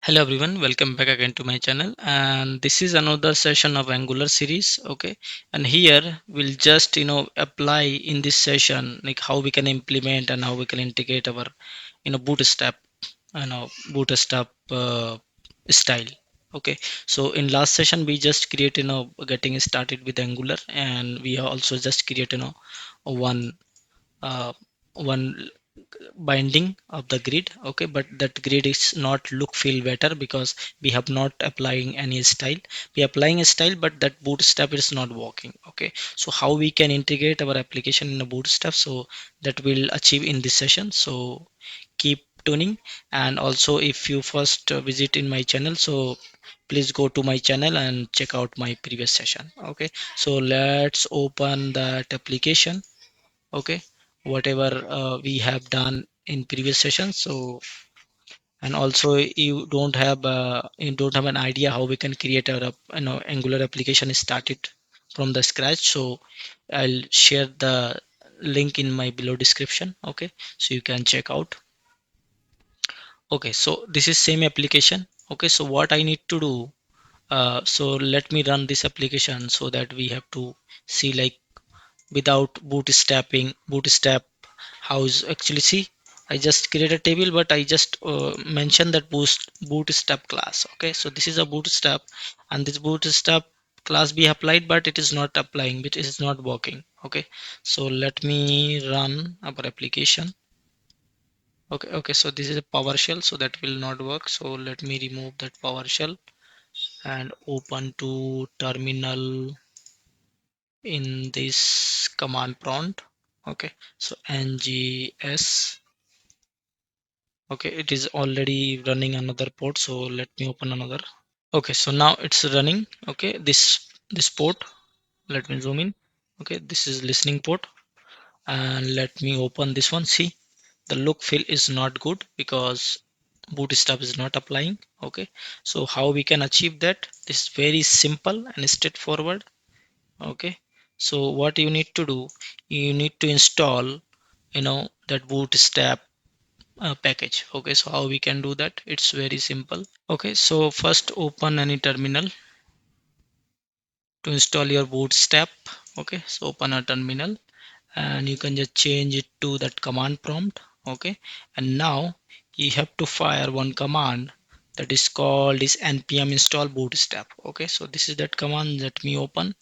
Hello everyone, welcome back again to my channel, and this is another session of Angular series. Okay, and here we'll just apply in this session like how we can implement and how we can integrate our bootstrap bootstrap style. Okay, so in last session we just create getting started with Angular, and we also just create one uh, one binding of the grid. Okay, but that grid is not look feel better because we have not applying any style. We applying a style, but that bootstrap is not working. Okay, so how we can integrate our application in a bootstrap, so that will achieve in this session. So keep tuning, and also if you first visit in my channel, so please go to my channel and check out my previous session. Okay, so let's open that application. Okay, whatever we have done in previous sessions. So, and also you don't have an idea how we can create a Angular application started from the scratch. So I'll share the link in my below description. Okay, so you can check out. Okay, so this is same application. Okay, so what I need to do, so let me run this application so that we have to see like without bootstrap house. Actually, see, I just create a table, but I just mentioned that bootstrap class. Okay, so this is a bootstrap, and this bootstrap class be applied, but it is not applying, it is not working. Okay, so let me run our application. Okay, so this is a PowerShell, so that will not work. So let me remove that PowerShell and open to terminal in this command prompt. Okay, so ngs. Okay, it is already running another port, so let me open another. Okay, so now it's running. Okay, this port, let me zoom in. Okay, this is listening port, and let me open this one. See, the look feel is not good because bootstrap is not applying. Okay, so how we can achieve that? This is very simple and straightforward. Okay, so what you need to do, you need to install that bootstrap package. Okay, so how we can do that? It's very simple. Okay, so first open any terminal to install your bootstrap. Okay, so open a terminal, and you can just change it to that command prompt. Okay, and now you have to fire one command that is called is npm install bootstrap. Okay, so this is that command. Let me open.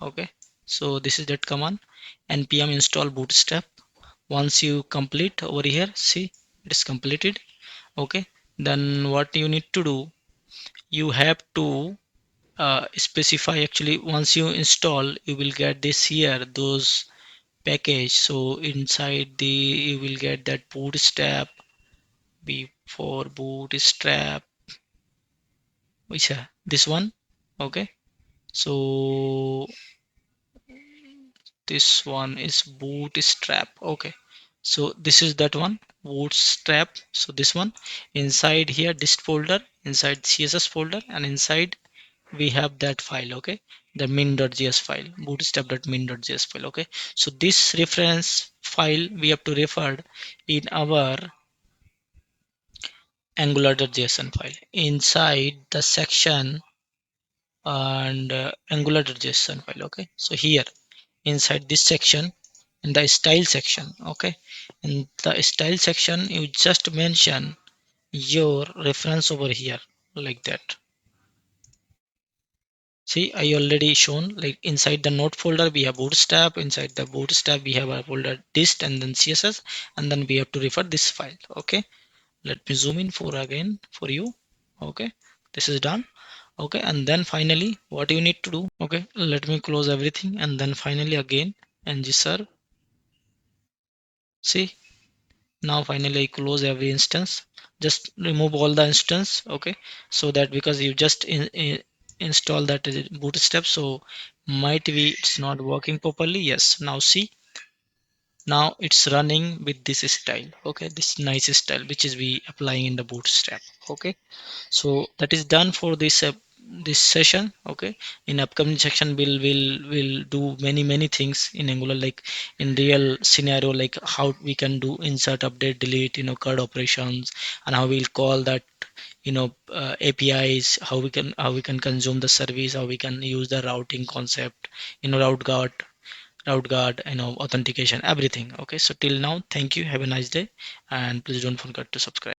Okay, so this is that command, npm install bootstrap. Once you complete over here, see, it is completed. Okay, then what you need to do, you have to specify. Actually, once you install, you will get this here, those package. So inside the, you will get that bootstrap, before bootstrap, which this one. Okay, so this one is bootstrap. Okay, so this is that one, bootstrap. So this one, inside here dist folder, inside css folder, and inside we have that file. Okay, the min.js file, bootstrap.min.js file. Okay, so this reference file we have to refer in our angular.json file inside the section and angular.json file. Okay, so here inside this section, in the style section. Okay, in the style section you just mention your reference over here, like that. See, I already shown like inside the node folder we have bootstrap, inside the bootstrap we have a folder dist and then css, and then we have to refer this file. Okay, let me zoom in for again for you. Okay, this is done. Okay, and then finally what you need to do, okay, let me close everything, and then finally again ngserve. See, now finally I close every instance, just remove all the instance. Okay, so that because you just install that bootstrap, so might be it's not working properly. Yes, now see, now it's running with this style. Okay, this nice style which is we applying in the bootstrap. Okay, so that is done for this session. Okay, in upcoming section we'll do many things in Angular, like in real scenario, like how we can do insert, update, delete, card operations, and how we'll call that APIs, how we can consume the service, how we can use the routing concept, route guard, authentication, everything. Okay, so till now, thank you, have a nice day, and please don't forget to subscribe.